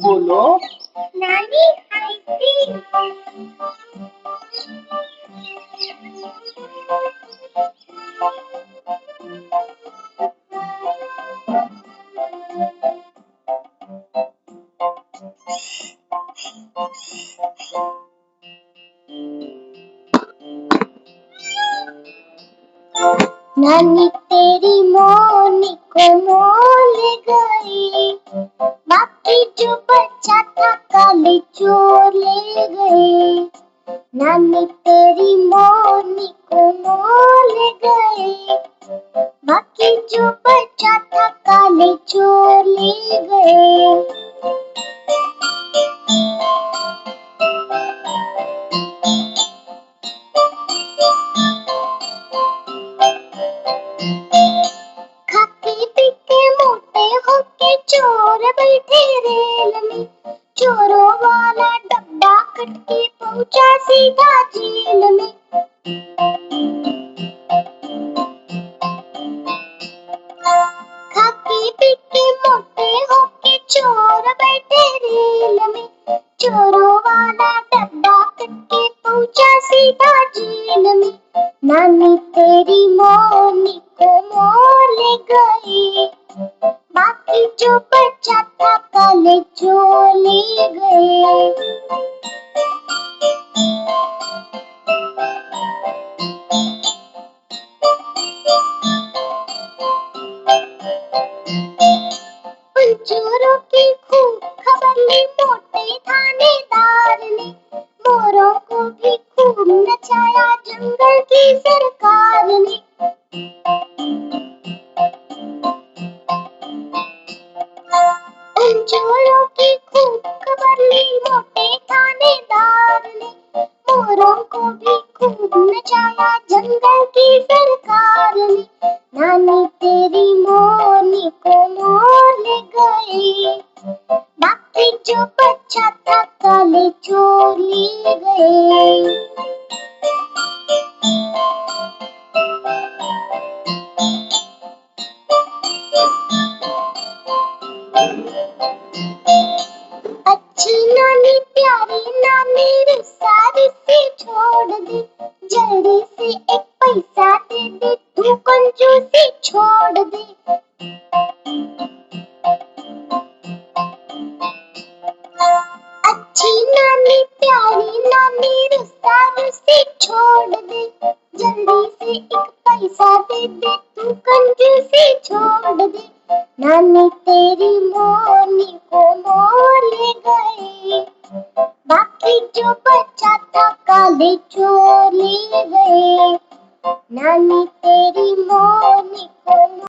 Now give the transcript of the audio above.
बोलो। नानी आइसक्रीम। नानी तेरी मोनी को मोल गई, बाकी जो बच्चा था काले चोर ले गए। नानी तेरी मोनी को मोल गई, बाकी जो बच्चा था काले चोर ले गए। खाके पीके मोटे होके चोर बैठे रेल में, चोरों वाला डब्बा कट के पहुंचा सीधा जेल में। खाके पीके मोटे होके चोर बैठे रेल में, चोरों वाला डब्बा कट के पहुंचा सीधा जेल में। नानी तेरी मोनी को मोल गई, बाकी जो बचा था काले चोर ले गए। उन चोरों की खूब खबर ली मोटे थानेदार ने, मोरों को भी खूब नचाया जंगल की सरकार ने। उन चोरों की खूब खबर ली मोटे थानेदार ने, मोरों को भी खूब नचाया जंगल की सरकार ने। नानी तेरी मोनी को मोल गई, बाकी जो बच्चा था काले चोर ले गए। अच्छी नानी प्यारी नानी रुस्सा रुस्सी छोड़ दे, जल्दी से एक पैसा दे दे तू कंजूसी छोड़ दे। अच्छी नानी प्यारी नानी रुस्सा रुस्सी छोड़ दे, जल्दी से एक पैसा दे दे तू कंजूसी छोड़ दे। नानी तेरी मोनी को मोल गई, बाकी जो बचा था काले चोर ले गए। नानी तेरी मोनी